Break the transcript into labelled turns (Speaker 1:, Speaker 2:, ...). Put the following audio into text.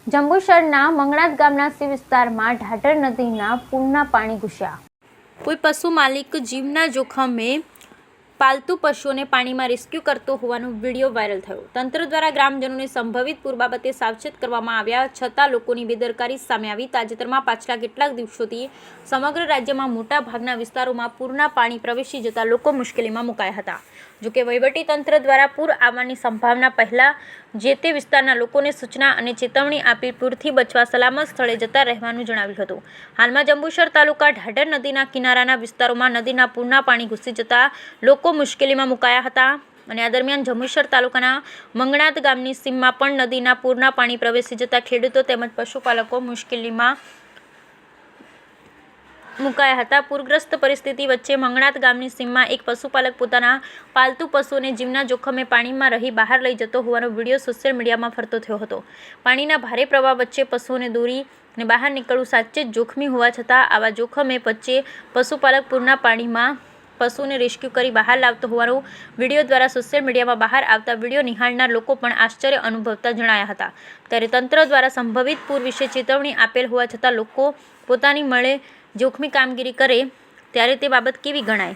Speaker 1: જંબુસરના મંગણાત ગામના સી વિસ્તારમાં ઢાઢર નદીના પૂરના પાણી ઘૂસ્યા। કોઈ પશુ માલિક જીવના જોખમે પાલતુ પશુઓને પાણીમાં રેસ્ક્યુ કરતો હોવાનો વિડીયો વાયરલ થયો। તંત્ર દ્વારા ગ્રામજનોને સંભવિત પૂર બાબતે સાવચેત કરવામાં આવ્યા છતાં લોકોની બેદરકારી સામે આવી। તાજેતરમાં પાછલા કેટલાક દિવસોથી સમગ્ર રાજ્યમાં મોટા ભાગના વિસ્તારોમાં પૂરના પાણી પ્રવેશી જતા લોકો મુશ્કેલીમાં મુકાયા હતા। જોકે વહીવટી તંત્ર દ્વારા પૂર આવવાની સંભાવના પહેલા જે તે વિસ્તારના લોકોને સૂચના અને ચેતવણી આપી પૂરથી બચવા સલામત સ્થળે જતા રહેવાનું જણાવ્યું હતું। હાલમાં જંબુસર તાલુકા ઢાઢર નદીના કિનારાના વિસ્તારોમાં નદીના પૂરના પાણી ઘૂસી જતા લોકો મુશ્કેલીમાં મુકાયા હતા અને આ દરમિયાન જંબુસર તાલુકાના મંગણાત ગામની સીમમાં પણ નદીના પૂરના પાણી પ્રવેશી જતા ખેડૂતો તેમજ પશુપાલકો મુશ્કેલીમાં મુકાયા હતા। પૂરગ્રસ્ત પરિસ્થિતિ વચ્ચે મંગણાત ગામની સીમમાં એક પશુપાલક પોતાના પાલતુ પશુઓને જીવના જોખમે પાણીમાં રહી બહાર લઈ જતો હોવાનો વિડીયો સોશિયલ મીડિયામાં ફરતો થયો હતો। પાણીના ભારે પ્રવાહ વચ્ચે પશુઓને દોરીને બહાર નીકળવું સાચે જ જોખમી હોવા છતાં આવા જોખમે વચ્ચે પશુપાલક પૂરના પાણીમાં પશુને રેસ્ક્યુ કરી બહાર લાવતો હોવાનો વિડીયો દ્વારા સોશિયલ મીડિયામાં બહાર આવતા વિડીયો નિહાળનાર લોકો પણ આશ્ચર્ય અનુભવતા જણાયા હતા। ત્યારે તંત્ર દ્વારા સંભવિત પૂર વિશે ચેતવણી આપેલ હોવા છતાં લોકો પોતાની મળે જોખમી કામગીરી કરે ત્યારે તે બાબત કેવી ગણાય?